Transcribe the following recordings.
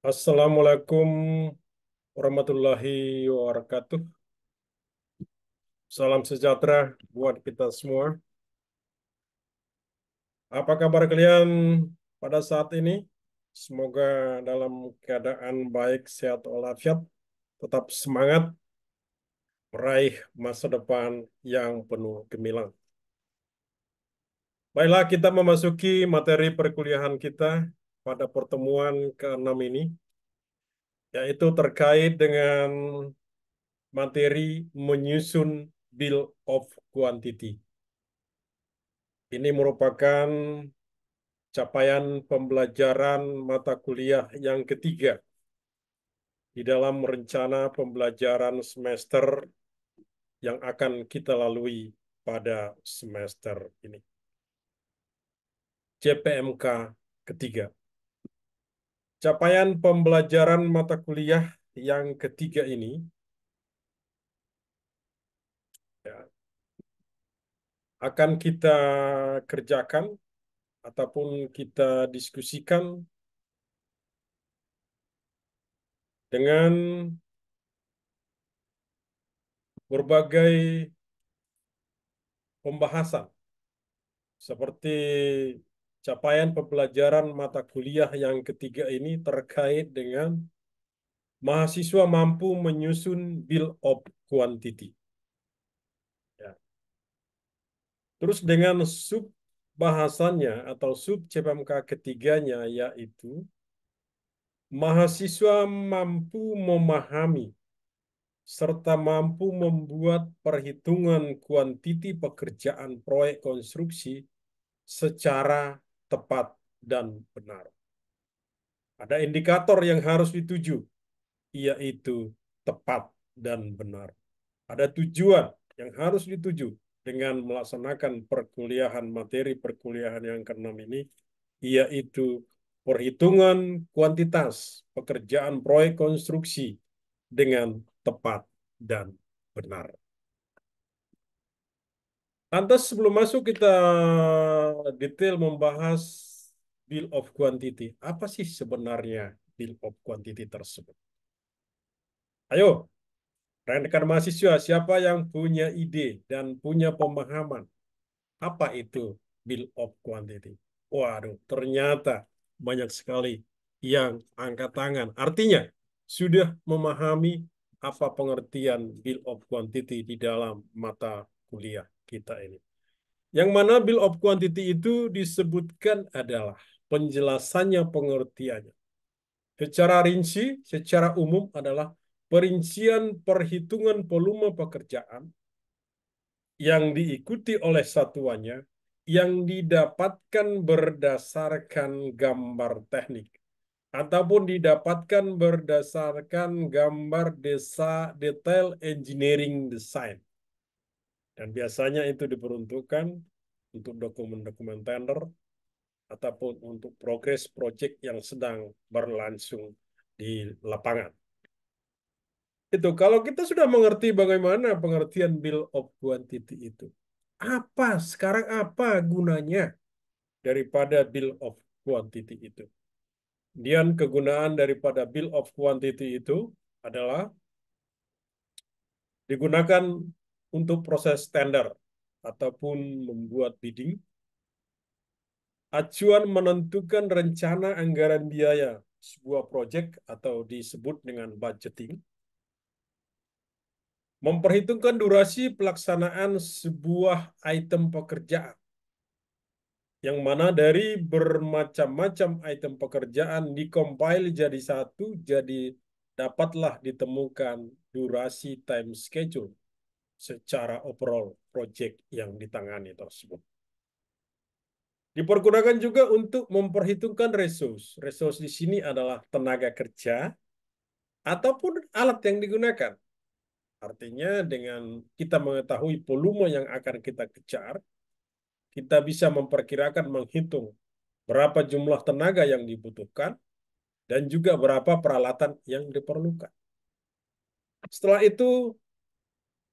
Assalamualaikum warahmatullahi wabarakatuh. Salam sejahtera buat kita semua. Apa kabar kalian pada saat ini? Semoga dalam keadaan baik, sehat walafiat, tetap semangat meraih masa depan yang penuh gemilang. Baiklah, kita memasuki materi perkuliahan kita pada pertemuan ke-6 ini, yaitu terkait dengan materi menyusun Bill of Quantity. Ini merupakan capaian pembelajaran mata kuliah yang ketiga di dalam rencana pembelajaran semester yang akan kita lalui pada semester ini. CPMK ketiga. Capaian pembelajaran mata kuliah yang ketiga ini ya, akan kita kerjakan ataupun kita diskusikan dengan berbagai pembahasan seperti capaian pembelajaran mata kuliah yang ketiga ini terkait dengan mahasiswa mampu menyusun Bill of Quantity. Ya. Terus dengan sub bahasannya atau sub CPMK ketiganya yaitu mahasiswa mampu memahami serta mampu membuat perhitungan kuantiti pekerjaan proyek konstruksi secara tepat dan benar. Ada indikator yang harus dituju, yaitu tepat dan benar. Ada tujuan yang harus dituju dengan melaksanakan perkuliahan materi perkuliahan yang keenam ini, yaitu perhitungan kuantitas pekerjaan proyek konstruksi dengan tepat dan benar. Lantas sebelum masuk kita detail membahas Bill of Quantity. Apa sih sebenarnya Bill of Quantity tersebut? Ayo, rekan mahasiswa, siapa yang punya ide dan punya pemahaman apa itu Bill of Quantity? Waduh, ternyata banyak sekali yang angkat tangan. Artinya, sudah memahami apa pengertian Bill of Quantity di dalam mata kuliah kita ini. Yang mana Bill of Quantity itu disebutkan adalah penjelasannya, pengertiannya. Secara rinci, secara umum adalah perincian perhitungan volume pekerjaan yang diikuti oleh satuannya yang didapatkan berdasarkan gambar teknik ataupun didapatkan berdasarkan gambar detail engineering design. Dan biasanya itu diperuntukkan untuk dokumen-dokumen tender ataupun untuk progres proyek yang sedang berlangsung di lapangan. Itu kalau kita sudah mengerti bagaimana pengertian Bill of Quantity itu. Sekarang apa gunanya daripada Bill of Quantity itu? Dan kegunaan daripada Bill of Quantity itu adalah digunakan untuk proses tender ataupun membuat bidding, acuan menentukan rencana anggaran biaya sebuah proyek atau disebut dengan budgeting, memperhitungkan durasi pelaksanaan sebuah item pekerjaan, yang mana dari bermacam-macam item pekerjaan dikompil jadi satu, jadi dapatlah ditemukan durasi time schedule secara overall project yang ditangani tersebut. Dipergunakan juga untuk memperhitungkan resource. Resource di sini adalah tenaga kerja ataupun alat yang digunakan. Artinya dengan kita mengetahui volume yang akan kita kejar, kita bisa memperkirakan menghitung berapa jumlah tenaga yang dibutuhkan dan juga berapa peralatan yang diperlukan. Setelah itu,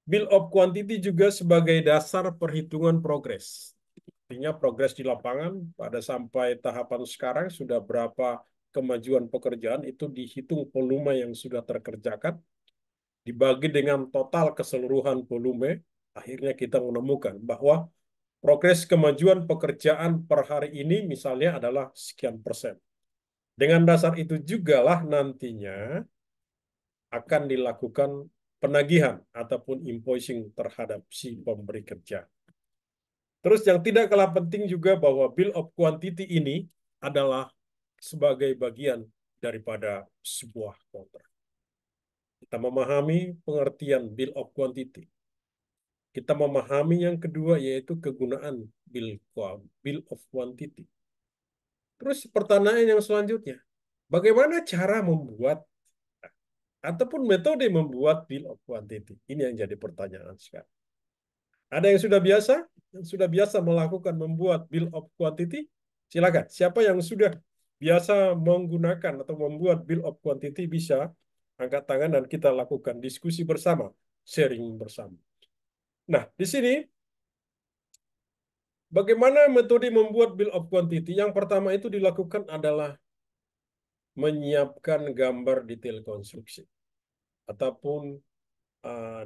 Bill of Quantity juga sebagai dasar perhitungan progres. Artinya progres di lapangan pada sampai tahapan sekarang sudah berapa kemajuan pekerjaan itu dihitung volume yang sudah terkerjakan, dibagi dengan total keseluruhan volume, akhirnya kita menemukan bahwa progres kemajuan pekerjaan per hari ini misalnya adalah sekian persen. Dengan dasar itu jugalah nantinya akan dilakukan penagihan ataupun invoicing terhadap si pemberi kerja. Terus yang tidak kalah penting juga bahwa bill of quantity ini adalah sebagai bagian daripada sebuah kontrak. Kita memahami pengertian bill of quantity. Kita memahami yang kedua yaitu kegunaan bill of quantity. Terus pertanyaan yang selanjutnya, bagaimana cara membuat ataupun metode membuat bill of quantity? Ini yang jadi pertanyaan sekarang. Ada yang sudah biasa? Yang sudah biasa melakukan membuat bill of quantity? Silakan. Siapa yang sudah biasa menggunakan atau membuat bill of quantity bisa angkat tangan dan kita lakukan diskusi bersama, sharing bersama. Nah, di sini bagaimana metode membuat bill of quantity? Yang pertama itu dilakukan adalah menyiapkan gambar detail konstruksi ataupun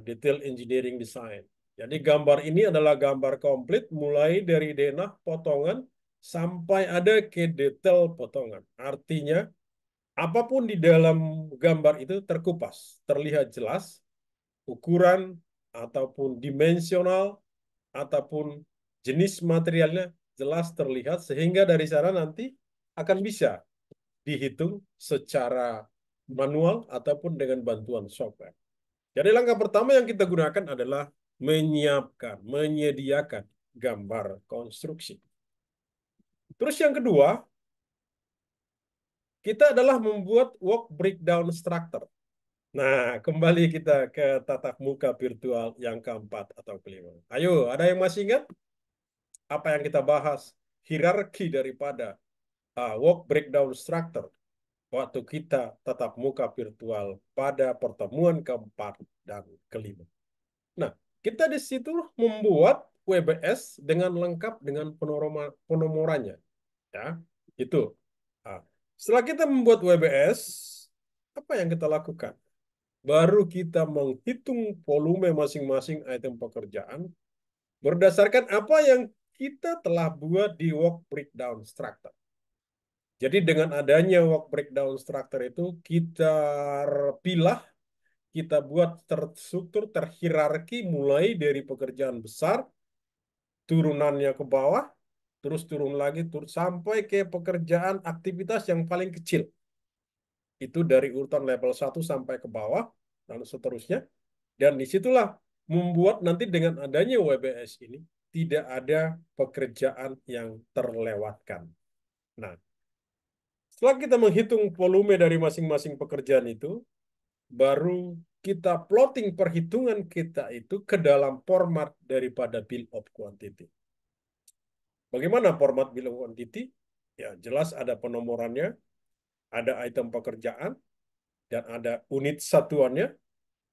detail engineering design. Jadi gambar ini adalah gambar komplit mulai dari denah potongan sampai ada ke detail potongan. Artinya apapun di dalam gambar itu terkupas, terlihat jelas, ukuran ataupun dimensional ataupun jenis materialnya jelas terlihat sehingga dari sana nanti akan bisa dihitung secara manual ataupun dengan bantuan software. Jadi langkah pertama yang kita gunakan adalah menyiapkan, menyediakan gambar konstruksi. Terus yang kedua, kita adalah membuat work breakdown structure. Nah, kembali kita ke tatap muka virtual yang keempat atau kelima. Ayo, ada yang masih ingat apa yang kita bahas? Hierarki daripada work breakdown structure waktu kita tatap muka virtual pada pertemuan keempat dan kelima. Nah, kita di situ membuat WBS dengan lengkap dengan penomorannya. Ya, itu. Nah, setelah kita membuat WBS, apa yang kita lakukan? Baru kita menghitung volume masing-masing item pekerjaan berdasarkan apa yang kita telah buat di work breakdown structure. Jadi dengan adanya work breakdown structure itu kita pilah, kita buat terstruktur, terhierarki mulai dari pekerjaan besar, turunannya ke bawah, terus turun lagi, sampai ke pekerjaan aktivitas yang paling kecil. Itu dari urutan level 1 sampai ke bawah, dan seterusnya. Dan disitulah membuat nanti dengan adanya WBS ini, tidak ada pekerjaan yang terlewatkan. Nah, setelah kita menghitung volume dari masing-masing pekerjaan itu, baru kita plotting perhitungan kita itu ke dalam format daripada bill of quantity. Bagaimana format bill of quantity? Ya, jelas ada penomorannya, ada item pekerjaan, dan ada unit satuannya,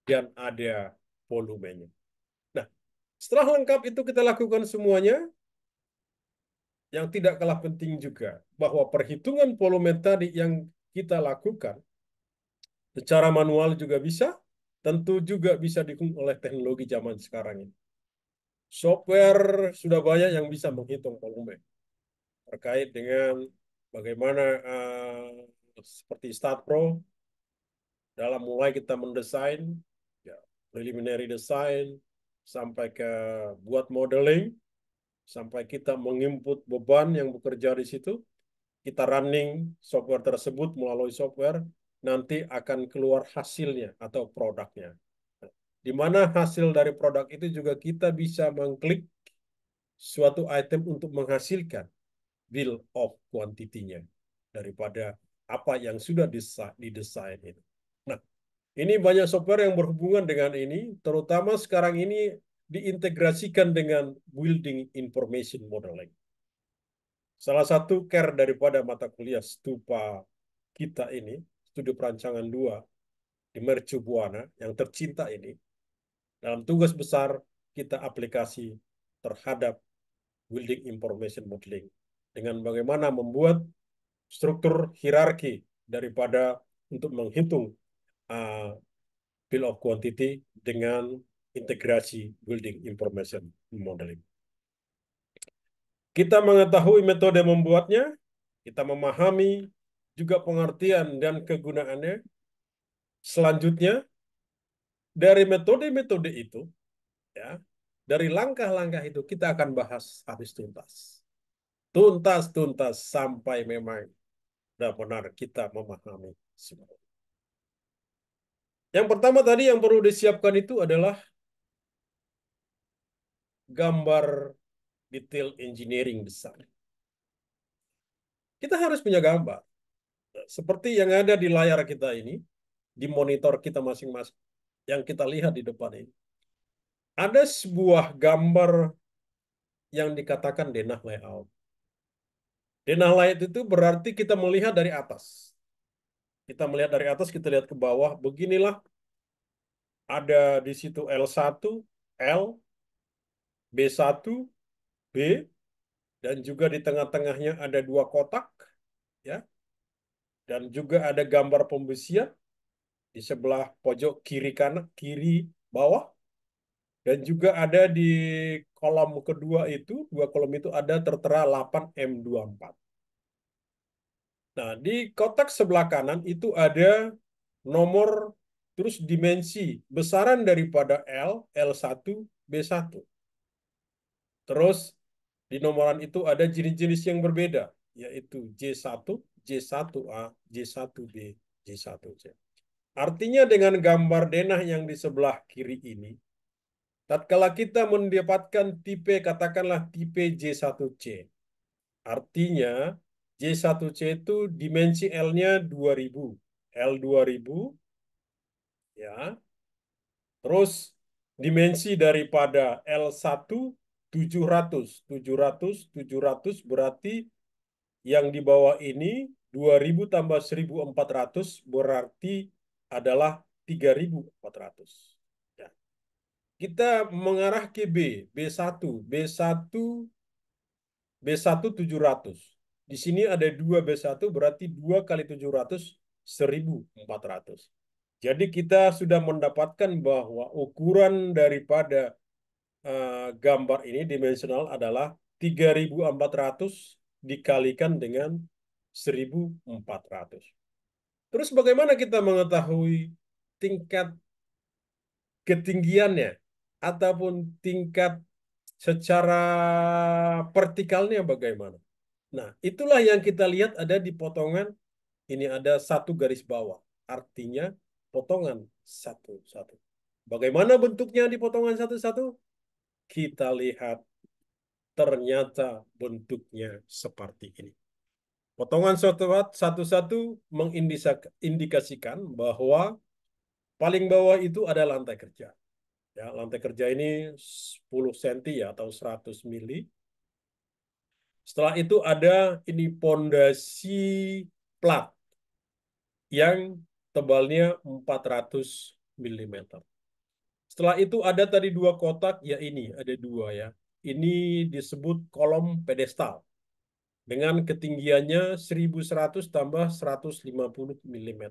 dan ada volumenya. Nah, setelah lengkap itu kita lakukan semuanya, yang tidak kalah penting juga, bahwa perhitungan volume tadi yang kita lakukan secara manual juga bisa, tentu juga bisa didukung oleh teknologi zaman sekarang ini. Software sudah banyak yang bisa menghitung volume terkait dengan bagaimana seperti Start Pro dalam mulai kita mendesain, ya, preliminary design sampai ke buat modeling, sampai kita menginput beban yang bekerja di situ, kita running software tersebut melalui software, nanti akan keluar hasilnya atau produknya. Di mana hasil dari produk itu juga kita bisa mengklik suatu item untuk menghasilkan bill of quantity-nya daripada apa yang sudah didesain itu. Nah, ini banyak software yang berhubungan dengan ini, terutama sekarang ini diintegrasikan dengan building information modeling. Salah satu care daripada mata kuliah Stupa kita ini, studi perancangan 2 di Mercu Buana yang tercinta ini, dalam tugas besar kita aplikasi terhadap building information modeling dengan bagaimana membuat struktur hierarki daripada untuk menghitung uh, bill of quantity dengan integrasi building information modeling. Kita mengetahui metode membuatnya, kita memahami juga pengertian dan kegunaannya. Selanjutnya, dari metode-metode itu, ya, dari langkah-langkah itu kita akan bahas habis tuntas. Tuntas-tuntas sampai memang benar-benar kita memahami semua. Yang pertama tadi yang perlu disiapkan itu adalah gambar detail engineering besar. Kita harus punya gambar. Seperti yang ada di layar kita ini, di monitor kita masing-masing, yang kita lihat di depan ini. Ada sebuah gambar yang dikatakan denah layout. Denah layout itu berarti kita melihat dari atas. Kita melihat dari atas, kita lihat ke bawah. Beginilah ada di situ L1, L, B1, B, dan juga di tengah-tengahnya ada dua kotak, ya, dan juga ada gambar pembesian di sebelah pojok kiri kanan, kiri bawah, dan juga ada di kolom kedua itu, dua kolom itu ada tertera 8M24. Nah, di kotak sebelah kanan itu ada nomor terus dimensi besaran daripada L, L1, B1. Terus di nomoran itu ada jenis-jenis yang berbeda, yaitu J1, J1A, J1B, J1C. Artinya dengan gambar denah yang di sebelah kiri ini, tatkala kita mendapatkan tipe, katakanlah tipe J1C, artinya J1C itu dimensi L-nya 2000, L 2000, ya. Terus dimensi daripada L1 700, 700, 700 berarti yang di bawah ini 2000 tambah 1400 berarti adalah 3400. Ya. Kita mengarah ke B, B1, B1, B1 700. Di sini ada 2 B1 berarti 2 kali 700 1400. Jadi kita sudah mendapatkan bahwa ukuran daripada gambar ini dimensional adalah 3400 dikalikan dengan 1400. Terus bagaimana kita mengetahui tingkat ketinggiannya ataupun tingkat secara vertikalnya bagaimana? Nah, itulah yang kita lihat ada di potongan ini ada satu garis bawah. Artinya potongan satu-satu. Bagaimana bentuknya di potongan satu-satu? Kita lihat ternyata bentuknya seperti ini. Potongan satu-satu mengindikasikan bahwa paling bawah itu ada lantai kerja. Ya, lantai kerja ini 10 cm ya, atau 100 mili. Setelah itu ada ini pondasi plat yang tebalnya 400 mm. Setelah itu ada tadi dua kotak, ya ini ada dua ya. Ini disebut kolom pedestal dengan ketinggiannya 1100 tambah 150 mm.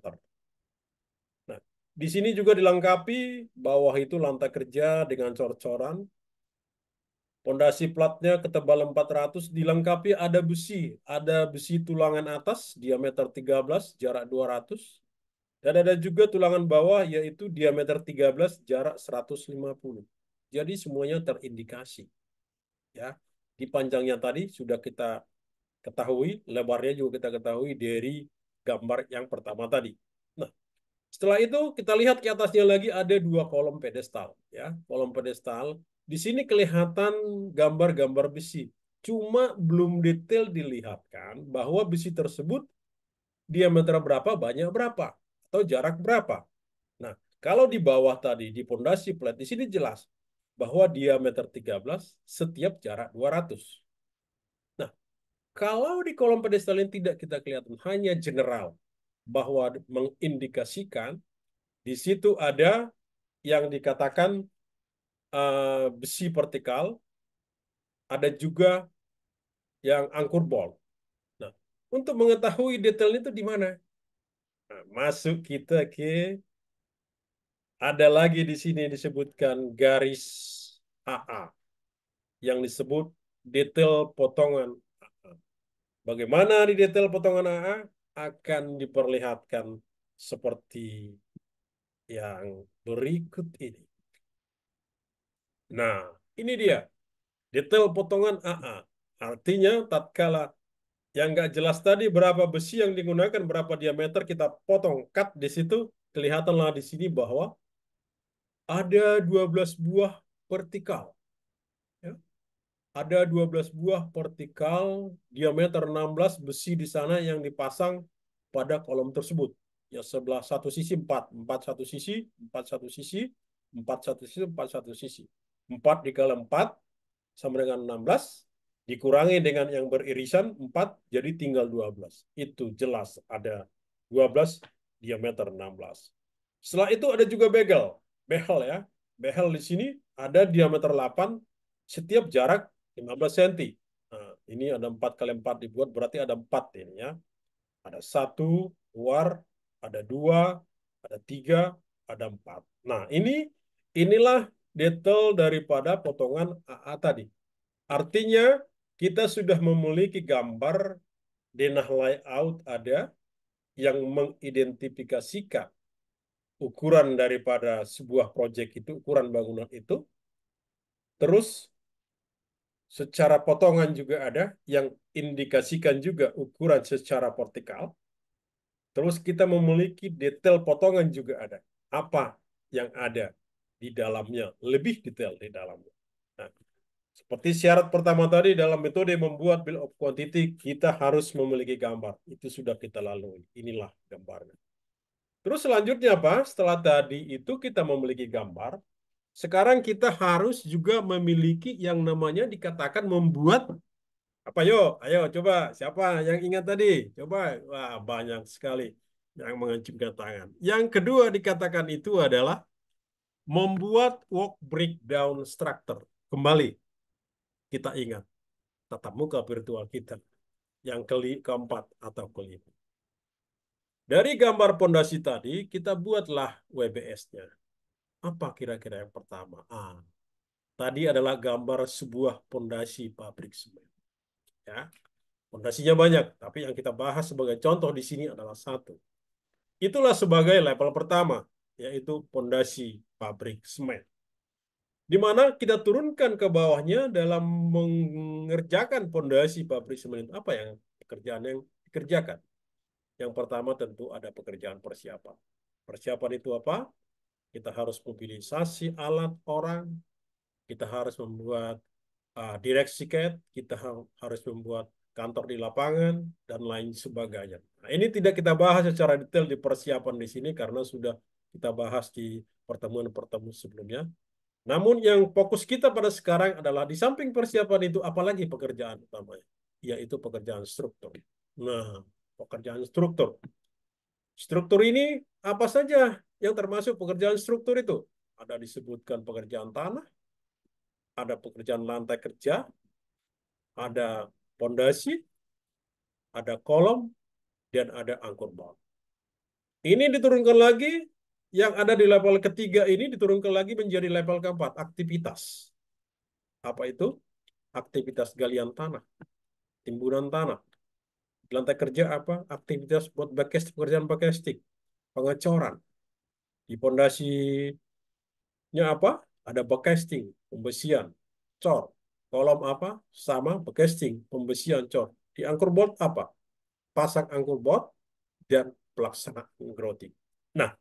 Nah, di sini juga dilengkapi bawah itu lantai kerja dengan cor-coran. Pondasi platnya ketebalan 400 dilengkapi ada besi tulangan atas diameter 13, jarak 200. Dan ada juga tulangan bawah yaitu diameter 13, jarak 150. Jadi semuanya terindikasi. Ya, di panjangnya tadi sudah kita ketahui, lebarnya juga kita ketahui dari gambar yang pertama tadi. Nah, setelah itu kita lihat ke atasnya lagi ada dua kolom pedestal, ya. Kolom pedestal. Di sini kelihatan gambar-gambar besi. Cuma belum detail dilihatkan bahwa besi tersebut diameter berapa, banyak berapa, atau jarak berapa. Nah, kalau di bawah tadi di pondasi plat di sini jelas bahwa diameter 13 setiap jarak 200. Nah, kalau di kolom pedestal ini tidak kita kelihatan, hanya general bahwa mengindikasikan di situ ada yang dikatakan besi vertikal, ada juga yang angkur bolt. Nah, Untuk mengetahui detailnya itu di mana? Nah, masuk kita ke ada lagi di sini disebutkan garis AA yang disebut detail potongan AA. Bagaimana di detail potongan AA akan diperlihatkan seperti yang berikut ini. Nah, ini dia detail potongan AA. Artinya tatkala yang nggak jelas tadi berapa besi yang digunakan, berapa diameter kita potong cut di situ, kelihatanlah di sini bahwa ada 12 buah vertikal. Ya. Ada 12 buah vertikal diameter 16 besi di sana yang dipasang pada kolom tersebut. Ya sebelah satu sisi 4, 4 satu sisi, 4 satu sisi, 4 satu sisi, 4 satu sisi. 4 dikali 4 sama dengan 16, dikurangi dengan yang beririsan 4, jadi tinggal 12. Itu jelas ada 12 diameter 16. Setelah itu ada juga begel. Behel ya. Behel di sini ada diameter 8, setiap jarak 15 cm. Nah, ini ada 4 kali 4 dibuat, berarti ada 4 ini ya. Ada 1, luar, ada 2, ada 3, ada 4. Nah, inilah detail daripada potongan AA tadi. Artinya kita sudah memiliki gambar denah layout ada yang mengidentifikasikan ukuran daripada sebuah proyek itu, ukuran bangunan itu. Terus secara potongan juga ada yang indikasikan juga ukuran secara vertikal. Terus kita memiliki detail potongan juga ada. Apa yang ada di dalamnya, lebih detail di dalamnya. Nah, seperti syarat pertama tadi dalam metode membuat bill of quantity, kita harus memiliki gambar. Itu sudah kita lalui. Inilah gambarnya. Terus selanjutnya apa? Setelah tadi itu kita memiliki gambar, sekarang kita harus juga memiliki yang namanya dikatakan membuat apa yo? Ayo coba siapa yang ingat tadi? Coba. Wah, banyak sekali yang mengacungkan tangan. Yang kedua dikatakan itu adalah membuat work breakdown structure. Kembali kita ingat tatap muka virtual kita yang keempat atau kelima. Dari gambar pondasi tadi, kita buatlah WBS-nya. Apa kira-kira yang pertama? Tadi adalah gambar sebuah pondasi pabrik semen. Ya, pondasinya banyak, tapi yang kita bahas sebagai contoh di sini adalah satu. Itulah sebagai level pertama, yaitu pondasi pabrik semen. Di mana kita turunkan ke bawahnya dalam mengerjakan pondasi pabrik semen. Apa yang pekerjaan yang dikerjakan? Yang pertama tentu ada pekerjaan persiapan. Persiapan itu apa? Kita harus mobilisasi alat orang, kita harus membuat direksi CAD, kita harus membuat kantor di lapangan, dan lain sebagainya. Nah, ini tidak kita bahas secara detail di persiapan di sini karena sudah kita bahas di pertemuan-pertemuan sebelumnya. Namun yang fokus kita pada sekarang adalah di samping persiapan itu apalagi pekerjaan utamanya, yaitu pekerjaan struktur. Nah, pekerjaan struktur. Struktur ini apa saja yang termasuk pekerjaan struktur itu? Ada disebutkan pekerjaan tanah, ada pekerjaan lantai kerja, ada pondasi, ada kolom, dan ada angkur bawah. Ini diturunkan lagi, yang ada di level ketiga ini diturunkan lagi menjadi level keempat, aktivitas. Apa itu? Aktivitas galian tanah, timbunan tanah. Lantai kerja apa? Aktivitas buat pekerjaan backstik, pengecoran. Di pondasinya apa? Ada backcasting, pembesian, cor. Kolom apa? Sama backcasting, pembesian, cor. Di angkur board apa? Pasang angkur board dan pelaksanaan grouting. Nah,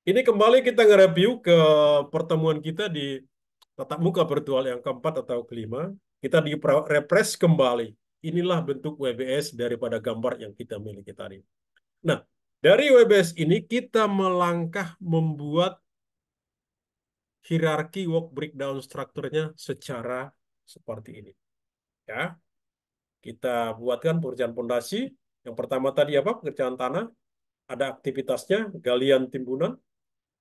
ini kembali kita nge-review ke pertemuan kita di tatap muka virtual yang keempat atau kelima. Kita di refresh kembali. Inilah bentuk WBS daripada gambar yang kita miliki tadi. Nah, dari WBS ini kita melangkah membuat hierarki work breakdown strukturnya secara seperti ini. Ya, kita buatkan pekerjaan pondasi. Yang pertama tadi apa? Pekerjaan tanah. Ada aktivitasnya, galian timbunan.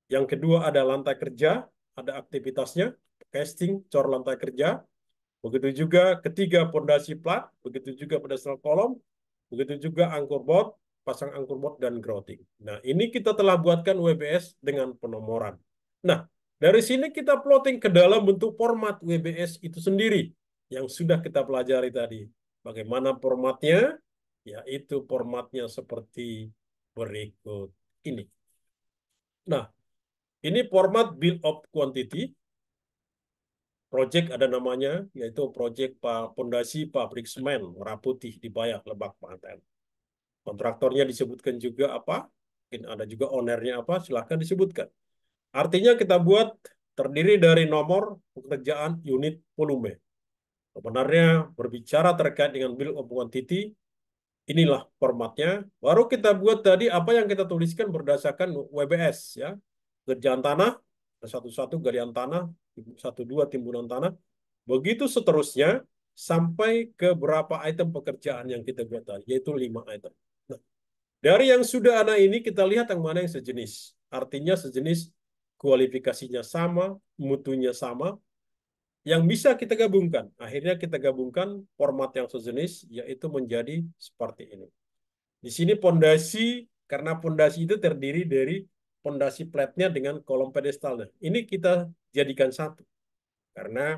Yang kedua ada lantai kerja, ada aktivitasnya, casting, cor lantai kerja. Begitu juga ketiga pondasi plat, begitu juga pedestal kolom. Begitu juga angkur bot, pasang angkur bot dan grouting. Nah, ini kita telah buatkan WBS dengan penomoran. Nah, dari sini kita plotting ke dalam bentuk format WBS itu sendiri yang sudah kita pelajari tadi. Bagaimana formatnya? Yaitu formatnya seperti berikut ini. Nah, ini format bill of quantity. Project ada namanya, yaitu Project Pondasi Pabrik Semen Merah Putih di Bayak, Lebak, Banten. Kontraktornya disebutkan juga apa? Mungkin ada juga ownernya apa? Silahkan disebutkan. Artinya kita buat terdiri dari nomor pekerjaan unit volume. Sebenarnya berbicara terkait dengan bill of quantity, inilah formatnya. Baru kita buat tadi apa yang kita tuliskan berdasarkan WBS ya. Kerjaan tanah, satu-satu galian tanah, satu dua timbunan tanah. Begitu seterusnya sampai ke berapa item pekerjaan yang kita buat tadi, yaitu 5 item. Nah, dari yang sudah ada ini kita lihat yang mana yang sejenis. Artinya sejenis, kualifikasinya sama, mutunya sama, yang bisa kita gabungkan. Akhirnya kita gabungkan format yang sejenis, yaitu menjadi seperti ini. Di sini pondasi, karena pondasi itu terdiri dari pondasi platnya dengan kolom pedestalnya. Ini kita jadikan satu. Karena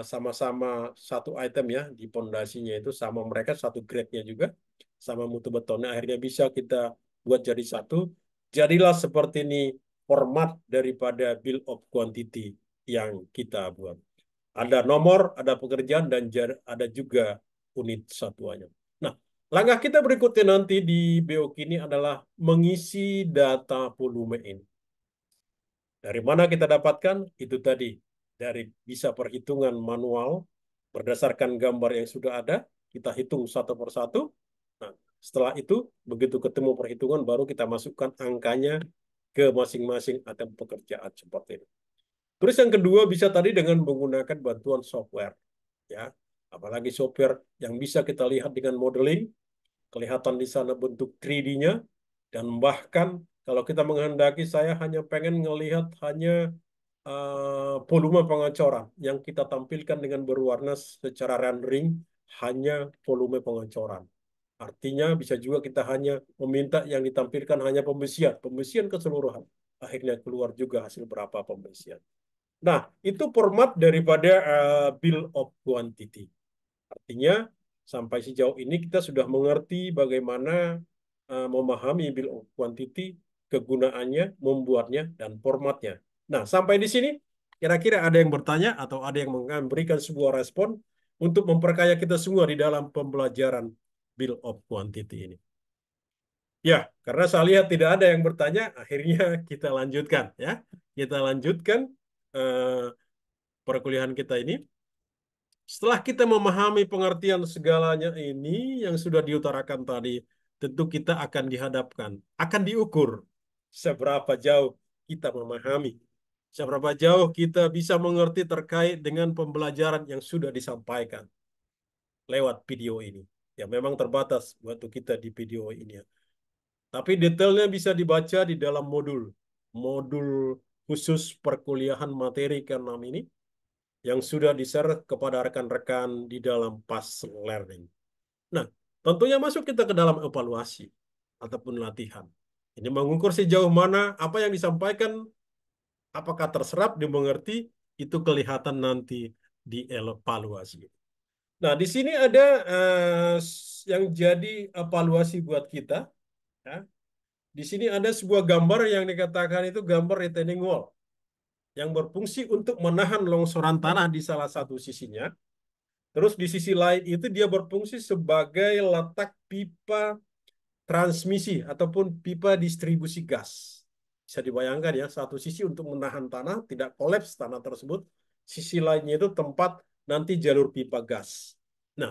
sama-sama satu item ya di pondasinya itu sama mereka satu grade-nya juga sama mutu betonnya akhirnya bisa kita buat jadi satu. Jadilah seperti ini format daripada bill of quantity yang kita buat. Ada nomor, ada pekerjaan, dan ada juga unit satuannya. Nah, langkah kita berikutnya nanti di BOQ ini adalah mengisi data volume ini. Dari mana kita dapatkan? Itu tadi. Dari bisa perhitungan manual berdasarkan gambar yang sudah ada, kita hitung satu persatu. Nah, setelah itu, begitu ketemu perhitungan, baru kita masukkan angkanya ke masing-masing item pekerjaan seperti ini. Terus yang kedua bisa tadi dengan menggunakan bantuan software. Ya, apalagi software yang bisa kita lihat dengan modeling, kelihatan di sana bentuk 3D-nya, dan bahkan kalau kita menghendaki saya hanya pengen ngelihat hanya volume pengecoran yang kita tampilkan dengan berwarna secara rendering hanya volume pengecoran. Artinya bisa juga kita hanya meminta yang ditampilkan hanya pembesian, pembesian keseluruhan. Akhirnya keluar juga hasil berapa pembesian. Nah, itu format daripada bill of quantity. Artinya sampai sejauh ini kita sudah mengerti bagaimana memahami bill of quantity, kegunaannya, membuatnya, dan formatnya. Nah, sampai di sini kira-kira ada yang bertanya atau ada yang memberikan sebuah respon untuk memperkaya kita semua di dalam pembelajaran bill of quantity ini. Ya, karena saya lihat tidak ada yang bertanya, akhirnya kita lanjutkan ya. Kita lanjutkan eh, perkuliahan kita ini. Setelah kita memahami pengertian segalanya ini yang sudah diutarakan tadi, tentu kita akan dihadapkan, akan diukur seberapa jauh kita memahami, seberapa jauh kita bisa mengerti terkait dengan pembelajaran yang sudah disampaikan lewat video ini. Ya memang terbatas waktu kita di video ini. Tapi detailnya bisa dibaca di dalam modul khusus perkuliahan materi ke-6 ini yang sudah di-share kepada rekan-rekan di dalam Fast Learning. Nah, tentunya masuk kita ke dalam evaluasi ataupun latihan. Ini mengukur sejauh mana apa yang disampaikan, apakah terserap, dimengerti, itu kelihatan nanti di evaluasi. Nah, di sini ada yang jadi evaluasi buat kita. Ya. Di sini ada sebuah gambar yang dikatakan itu gambar retaining wall yang berfungsi untuk menahan longsoran tanah di salah satu sisinya. Terus di sisi lain itu dia berfungsi sebagai letak pipa transmisi ataupun pipa distribusi gas. Bisa dibayangkan ya, satu sisi untuk menahan tanah, tidak kolaps tanah tersebut. Sisi lainnya itu tempat nanti jalur pipa gas. Nah,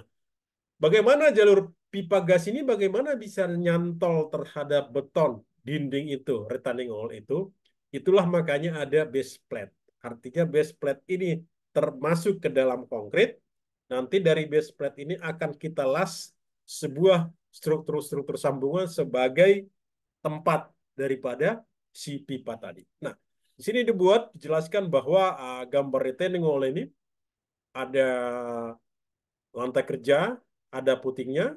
bagaimana jalur pipa gas ini, bagaimana bisa nyantol terhadap beton dinding itu, retaining wall itu. Itulah makanya ada base plate. Artinya base plate ini termasuk ke dalam konkrit. Nanti dari base plate ini akan kita las sebuah struktur-struktur sambungan sebagai tempat daripada si pipa tadi. Nah, di sini dijelaskan bahwa gambar retaining wall ini ada lantai kerja, ada putingnya,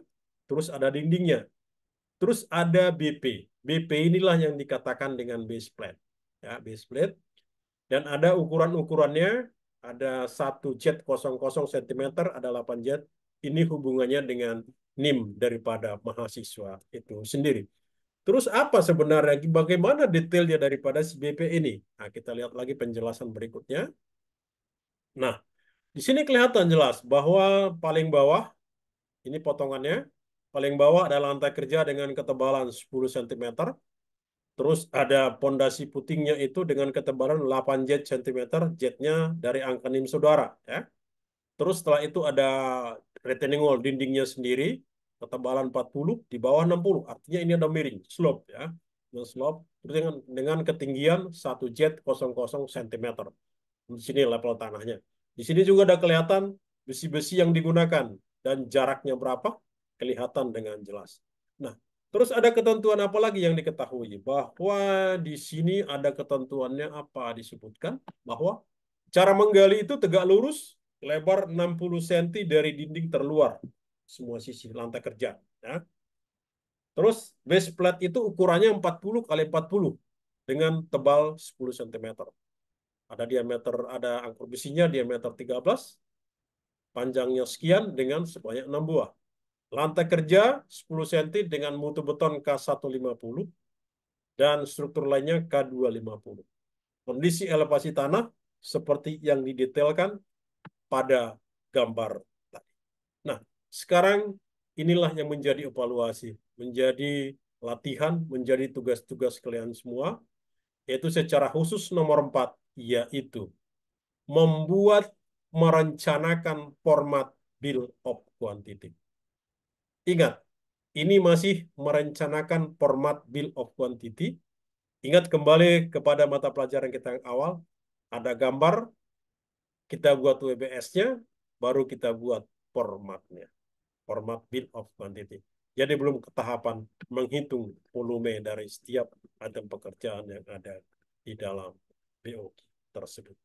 terus ada dindingnya, terus ada BP. BP inilah yang dikatakan dengan base plate. Ya, base plate. Dan ada ukuran-ukurannya, ada 1 jet 00 cm, ada 8 jet. Ini hubungannya dengan NIM daripada mahasiswa itu sendiri. Terus apa sebenarnya, bagaimana detailnya daripada si BP ini? Nah, kita lihat lagi penjelasan berikutnya. Nah, di sini kelihatan jelas bahwa paling bawah, ini potongannya, paling bawah ada lantai kerja dengan ketebalan 10 cm. Terus ada pondasi putingnya itu dengan ketebalan 8 jet centimeter, jetnya dari angka NIM saudara. Ya. Terus setelah itu ada retaining wall, dindingnya sendiri, ketebalan 40, di bawah 60. Artinya ini ada miring, slope. Ya. Slope terus dengan ketinggian 1 jet 00 cm. Di sini level tanahnya. Di sini juga ada kelihatan besi-besi yang digunakan dan jaraknya berapa kelihatan dengan jelas. Nah, terus ada ketentuan apa lagi yang diketahui? Bahwa di sini ada ketentuannya apa disebutkan bahwa cara menggali itu tegak lurus, lebar 60 cm dari dinding terluar semua sisi lantai kerja. Ya. Terus base plate itu ukurannya 40 kali 40 dengan tebal 10 cm. Ada diameter, ada angkur besinya diameter 13, panjangnya sekian dengan sebanyak 6 buah. Lantai kerja 10 cm dengan mutu beton K150 dan struktur lainnya K250. Kondisi elevasi tanah seperti yang didetailkan pada gambar tadi. Nah, sekarang inilah yang menjadi evaluasi, menjadi latihan, menjadi tugas-tugas kalian semua, yaitu secara khusus nomor 4, yaitu membuat, merencanakan format bill of quantity. Ingat, ini masih merencanakan format bill of quantity. Ingat kembali kepada mata pelajaran kita yang awal, ada gambar, kita buat WBS-nya, baru kita buat formatnya, format bill of quantity. Jadi belum ke tahapan menghitung volume dari setiap item pekerjaan yang ada di dalam BOQ tersebut.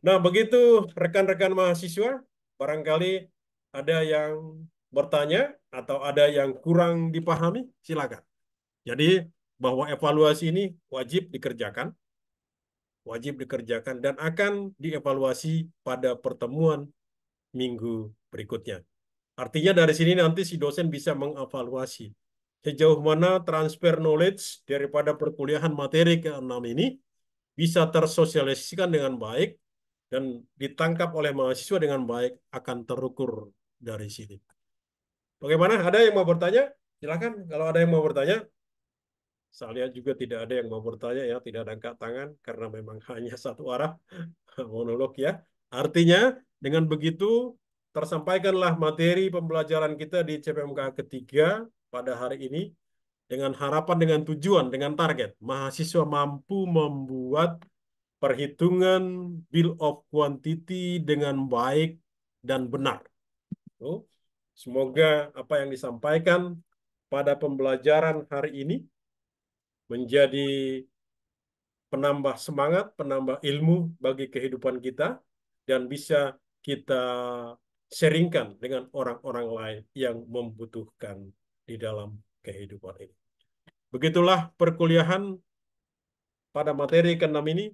Nah, begitu rekan-rekan mahasiswa, barangkali ada yang bertanya atau ada yang kurang dipahami, silakan. Jadi, bahwa evaluasi ini wajib dikerjakan dan akan dievaluasi pada pertemuan minggu berikutnya. Artinya dari sini nanti si dosen bisa mengevaluasi sejauh mana transfer knowledge daripada perkuliahan materi ke-6 ini bisa tersosialisasikan dengan baik dan ditangkap oleh mahasiswa dengan baik, akan terukur dari sini. Bagaimana? Ada yang mau bertanya? Silakan. Kalau ada yang mau bertanya, saya lihat juga tidak ada yang mau bertanya ya, tidak ada angkat tangan karena memang hanya satu arah monolog ya. Artinya dengan begitu tersampaikanlah materi pembelajaran kita di CPMK ketiga pada hari ini dengan harapan, dengan tujuan, dengan target mahasiswa mampu membuat perhitungan bill of quantity dengan baik dan benar. Semoga apa yang disampaikan pada pembelajaran hari ini menjadi penambah semangat, penambah ilmu bagi kehidupan kita, dan bisa kita sharingkan dengan orang-orang lain yang membutuhkan di dalam kehidupan ini. Begitulah perkuliahan pada materi ke-6 ini,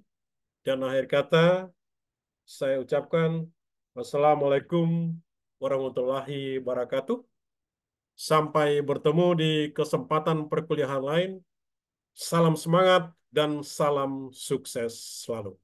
dan akhir kata saya ucapkan wassalamualaikum warahmatullahi wabarakatuh. Sampai bertemu di kesempatan perkuliahan lain. Salam semangat dan salam sukses selalu.